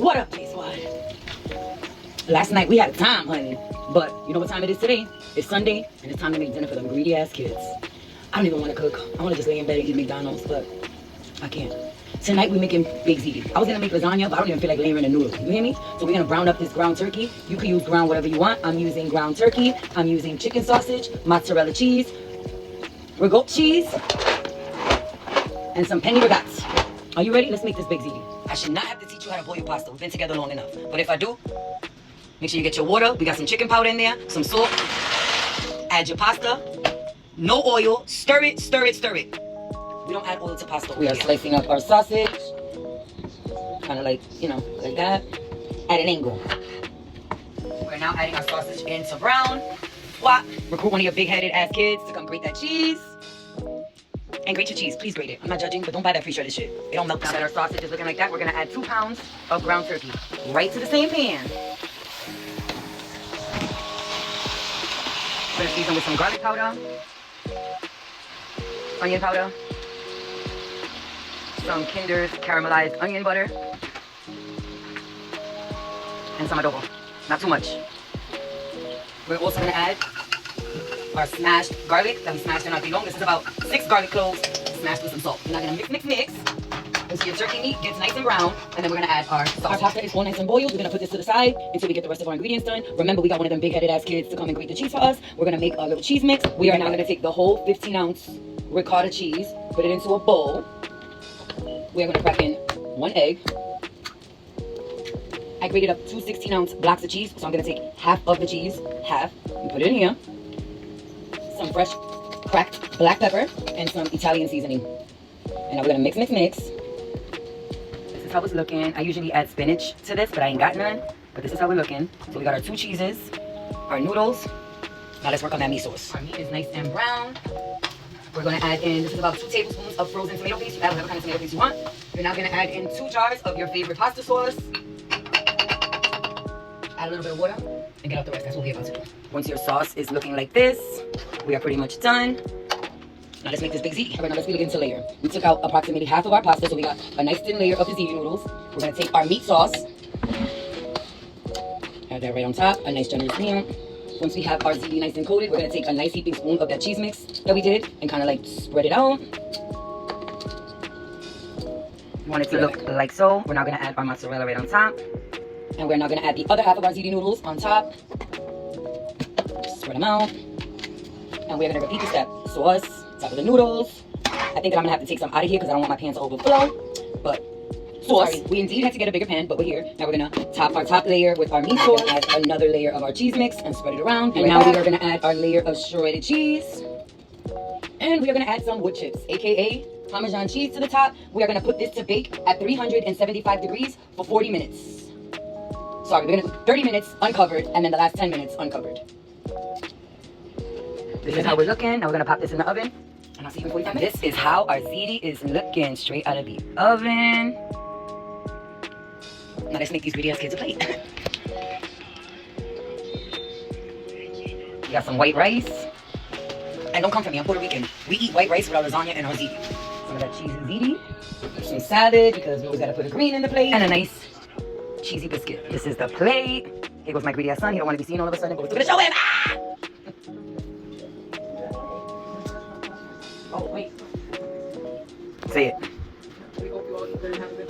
What up, J Squad? Last night we had a time, honey. But you know what time it is today? It's Sunday, and it's time to make dinner for them greedy ass kids. I don't even want to cook. I want to just lay in bed and eat McDonald's, but I can't. Tonight we're making big ziti. I was gonna make lasagna, but I don't even feel like layering a noodle. You hear me? So we're gonna brown up this ground turkey. You can use ground whatever you want. I'm using ground turkey. I'm using chicken sausage, mozzarella cheese, ricotta cheese, and some penny ragazzi. Are you ready? Let's make this big ziti. I should not have to teach you how to boil your pasta. We've been together long enough. But if I do, make sure you get your water. We got some chicken powder in there, some salt. Add your pasta. No oil. Stir it, stir it, stir it. We don't add oil to pasta. We are slicing up our sausage. Kind of like, you know, like that. At an angle. We're now adding our sausage into brown. What? Recruit one of your big-headed ass kids to come grate that cheese. And grate your cheese. Please grate it. I'm not judging, but don't buy that pre-shredded shit. It don't melt down. Now that our sausage is looking like that, we're going to add 2 pounds of ground turkey. Right to the same pan. We're going to season with some garlic powder. Onion powder. Some Kinder's caramelized onion butter. And some adobo. Not too much. We're also going to add our smashed garlic that we smashed in our bilong. This is about 6 garlic cloves smashed with some salt. We're now going to mix until your turkey meat gets nice and brown. And then we're going to add our sauce. Our pasta is all nice and boiled. We're going to put this to the side until we get the rest of our ingredients done. Remember, we got one of them big-headed ass kids to come and grate the cheese for us. We're going to make a little cheese mix. We are now going to take the whole 15-ounce ricotta cheese, put it into a bowl. We're going to crack in 1 egg. I grated up 2 16-ounce blocks of cheese, so I'm going to take half of the cheese, half, and put it in here. Some fresh cracked black pepper and some Italian seasoning. And now we're going to mix. This is how it's looking. I usually add spinach to this, but I ain't got none. But this is how we're looking. So we got our 2 cheeses, our noodles. Now let's work on that meat sauce. Our meat is nice and brown. We're going to add in, this is about 2 tablespoons of frozen tomato paste. You add whatever kind of tomato paste you want. You're now going to add in 2 jars of your favorite pasta sauce. Add a little bit of water and get out the rest. That's what we're about to do. Once your sauce is looking like this, we are pretty much done. Now let's make this big ziti. All right, now let's begin to layer. We took out approximately half of our pasta, so we got a nice thin layer of the ziti noodles. We're going to take our meat sauce. Add that right on top, a nice generous amount. Once we have our ziti nice and coated, we're going to take a nice heaping spoon of that cheese mix that we did and kind of like spread it out. You want it to look like so. We're now going to add our mozzarella right on top. And we're now going to add the other half of our ziti noodles on top. Spread them out. And we're going to repeat the step. Sauce, top of the noodles. I think that I'm going to have to take some out of here because I don't want my pan to overflow. But sauce. Sorry, we indeed had to get a bigger pan, but we're here. Now we're going to top our top layer with our meat sauce. Add another layer of our cheese mix and spread it around. And now we are going to add our layer of shredded cheese. And we are going to add some wood chips, aka Parmesan cheese to the top. We are going to put this to bake at 375 degrees for 40 minutes. Sorry, we're going to do 30 minutes uncovered and then the last 10 minutes uncovered. This is how we're looking. Now we're going to pop this in the oven. And I'll see you in 45 minutes. This is how our ziti is looking straight out of the oven. Now let's make these greedy ass kids a plate. We got some white rice. And don't come for me, I'm Puerto Rican. We eat white rice with our lasagna and our ziti. Some of that cheese and ziti. Some salad because we always got to put a green in the plate. And a nice cheesy biscuit. This is the plate. Here goes my greedy ass son. He don't want to be seen all of a sudden, but we're still gonna show him. Ah! Oh, wait. Say it. We hope you all eat good and have a good